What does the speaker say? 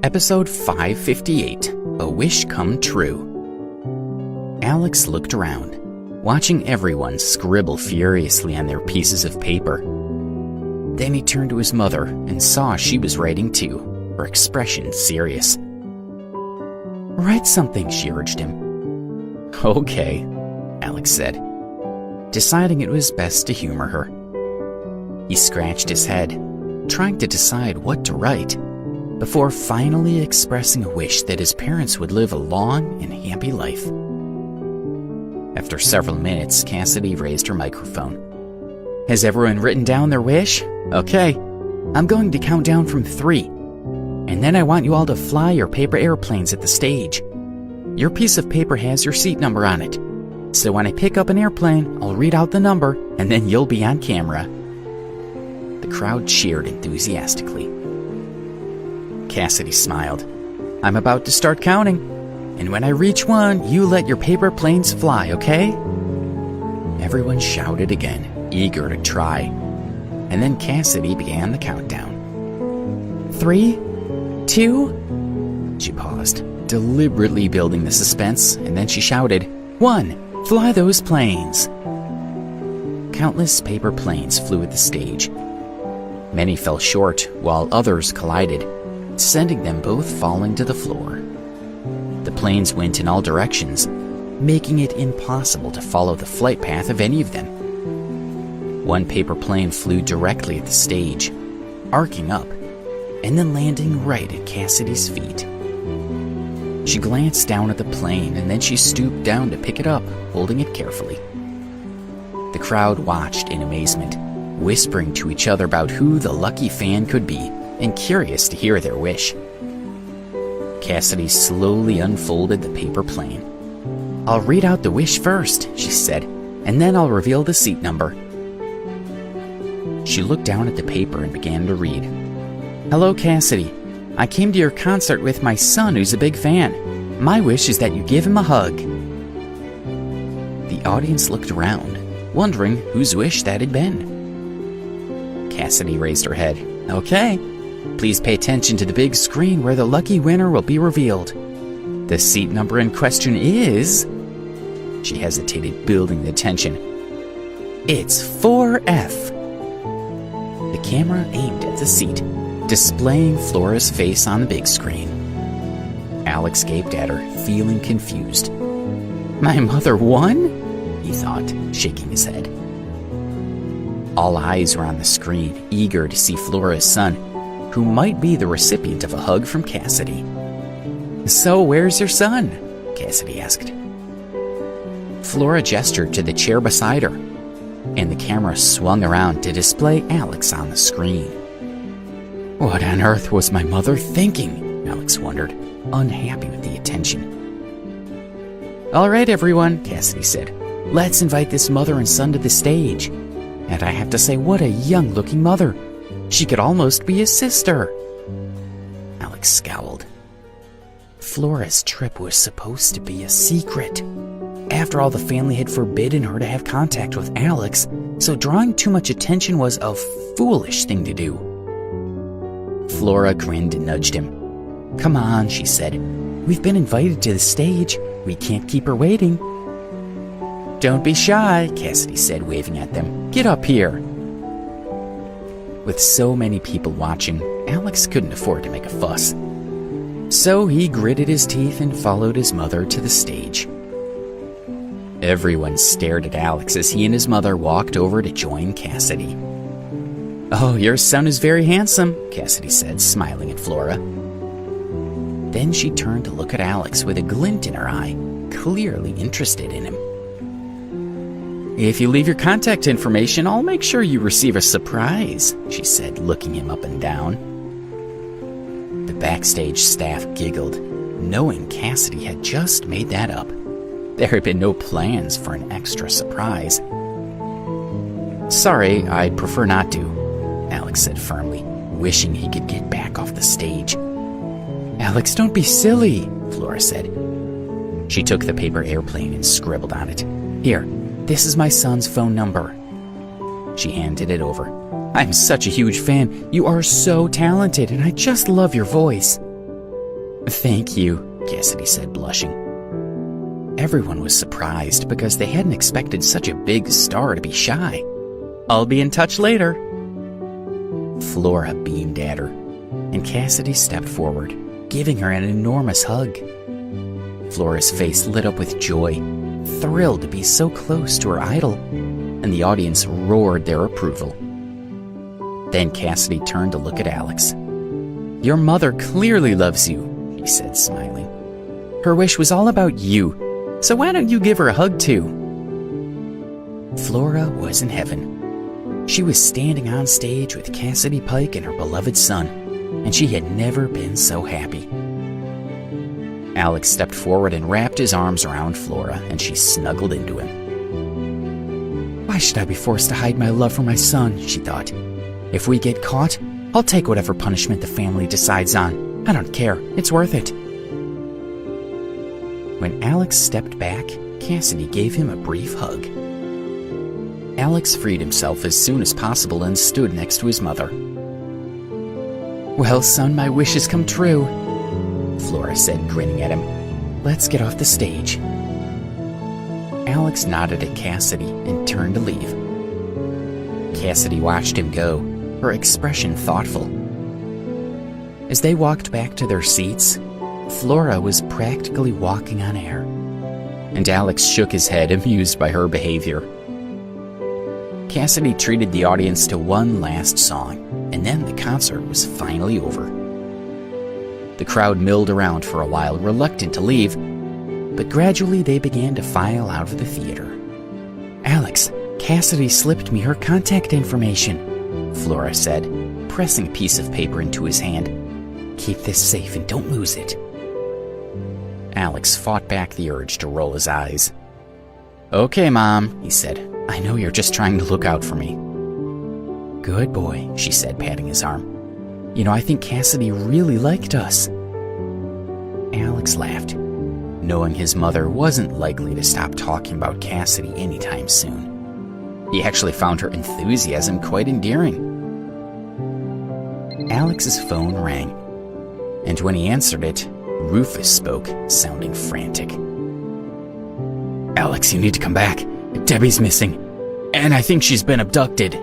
Episode 558, A Wish Come True. Alex looked around, watching everyone scribble furiously on their pieces of paper. Then he turned to his mother and saw she was writing too, her expression serious. "Write something," she urged him. "Okay," Alex said, deciding it was best to humor her. He scratched his head, trying to decide what to write, before finally expressing a wish that his parents would live a long and happy life. After several minutes, Cassidy raised her microphone. "Has everyone written down their wish? Okay, I'm going to count down from 3, and then I want you all to fly your paper airplanes at the stage. Your piece of paper has your seat number on it, so when I pick up an airplane, I'll read out the number, and then you'll be on camera." The crowd cheered enthusiastically. Cassidy smiled. "I'm about to start counting, and when I reach 1, you let your paper planes fly, okay?" Everyone shouted again, eager to try, and then Cassidy began the countdown. 3, 2... She paused, deliberately building the suspense, and then she shouted, 1, fly those planes! Countless paper planes flew at the stage. Many fell short, while others collided, sending them both falling to the floor. The planes went in all directions, making it impossible to follow the flight path of any of them. One paper plane flew directly at the stage, arcing up, and then landing right at Cassidy's feet. She glanced down at the plane, and then she stooped down to pick it up, holding it carefully. The crowd watched in amazement, whispering to each other about who the lucky fan could be, and curious to hear their wish. Cassidy slowly unfolded the paper plane. "I'll read out the wish first," she said, "and then I'll reveal the seat number." She looked down at the paper and began to read. "Hello, Cassidy. I came to your concert with my son who's a big fan. My wish is that you give him a hug." The audience looked around, wondering whose wish that had been. Cassidy raised her head. "Okay. Please pay attention to the big screen where the lucky winner will be revealed. The seat number in question is..." She hesitated, building the tension. "It's 4F. The camera aimed at the seat, displaying Flora's face on the big screen. Alex gaped at her, feeling confused. "My mother won?" he thought, shaking his head. All eyes were on the screen, eager to see Flora's son, who might be the recipient of a hug from Cassidy. "So where's your son?" Cassidy asked. Flora gestured to the chair beside her, and the camera swung around to display Alex on the screen. What on earth was my mother thinking? Alex wondered, unhappy with the attention. "All right, everyone," Cassidy said. "Let's invite this mother and son to the stage. And I have to say, what a young-looking mother. She could almost be a sister." Alex scowled. Flora's trip was supposed to be a secret. After all, the family had forbidden her to have contact with Alex, so drawing too much attention was a foolish thing to do. Flora grinned and nudged him. "Come on," she said. "We've been invited to the stage. We can't keep her waiting." "Don't be shy," Cassidy said, waving at them. "Get up here." With so many people watching, Alex couldn't afford to make a fuss. So he gritted his teeth and followed his mother to the stage. Everyone stared at Alex as he and his mother walked over to join Cassidy. "Oh, your son is very handsome," Cassidy said, smiling at Flora. Then she turned to look at Alex with a glint in her eye, clearly interested in him. "If you leave your contact information, I'll make sure you receive a surprise," she said, looking him up and down. The backstage staff giggled, knowing Cassidy had just made that up. There had been no plans for an extra surprise. "Sorry, I'd prefer not to," Alex said firmly, wishing he could get back off the stage. "Alex, don't be silly," Flora said. She took the paper airplane and scribbled on it. "Here, this is my son's phone number." She handed it over. "I'm such a huge fan. You are so talented, and I just love your voice." Thank you, Cassidy said, blushing. Everyone was surprised because they hadn't expected such a big star to be shy. I'll be in touch later. Flora beamed at her, and Cassidy stepped forward, giving her an enormous hug. Flora's face lit up with joy, thrilled to be so close to her idol, and the audience roared their approval. Then Cassidy turned to look at Alex. Your mother clearly loves you, he said, smiling. Her wish was all about you, so why don't you give her a hug too? Flora was in heaven. She was standing on stage with Cassidy Pike and her beloved son, and she had never been so happy. Alex stepped forward and wrapped his arms around Flora, and she snuggled into him. Why should I be forced to hide my love for my son, she thought. If we get caught, I'll take whatever punishment the family decides on. I don't care. It's worth it. When Alex stepped back, Cassidy gave him a brief hug. Alex freed himself as soon as possible and stood next to his mother. Well, son, my wish has come true, Flora said, grinning at him. Let's get off the stage. Alex nodded at Cassidy and turned to leave. Cassidy watched him go, her expression thoughtful. As they walked back to their seats, Flora was practically walking on air, and Alex shook his head, amused by her behavior. Cassidy treated the audience to one last song, and then the concert was finally over. The crowd milled around for a while, reluctant to leave, but gradually they began to file out of the theater. Alex, Cassidy slipped me her contact information, Flora said, pressing a piece of paper into his hand. Keep this safe and don't lose it. Alex fought back the urge to roll his eyes. Okay, Mom, he said. I know you're just trying to look out for me. Good boy, she said, patting his arm. You know, I think Cassidy really liked us. Alex laughed, knowing his mother wasn't likely to stop talking about Cassidy anytime soon. He actually found her enthusiasm quite endearing. Alex's phone rang, and when he answered it, Rufus spoke, sounding frantic. Alex, you need to come back. Debbie's missing, and I think she's been abducted.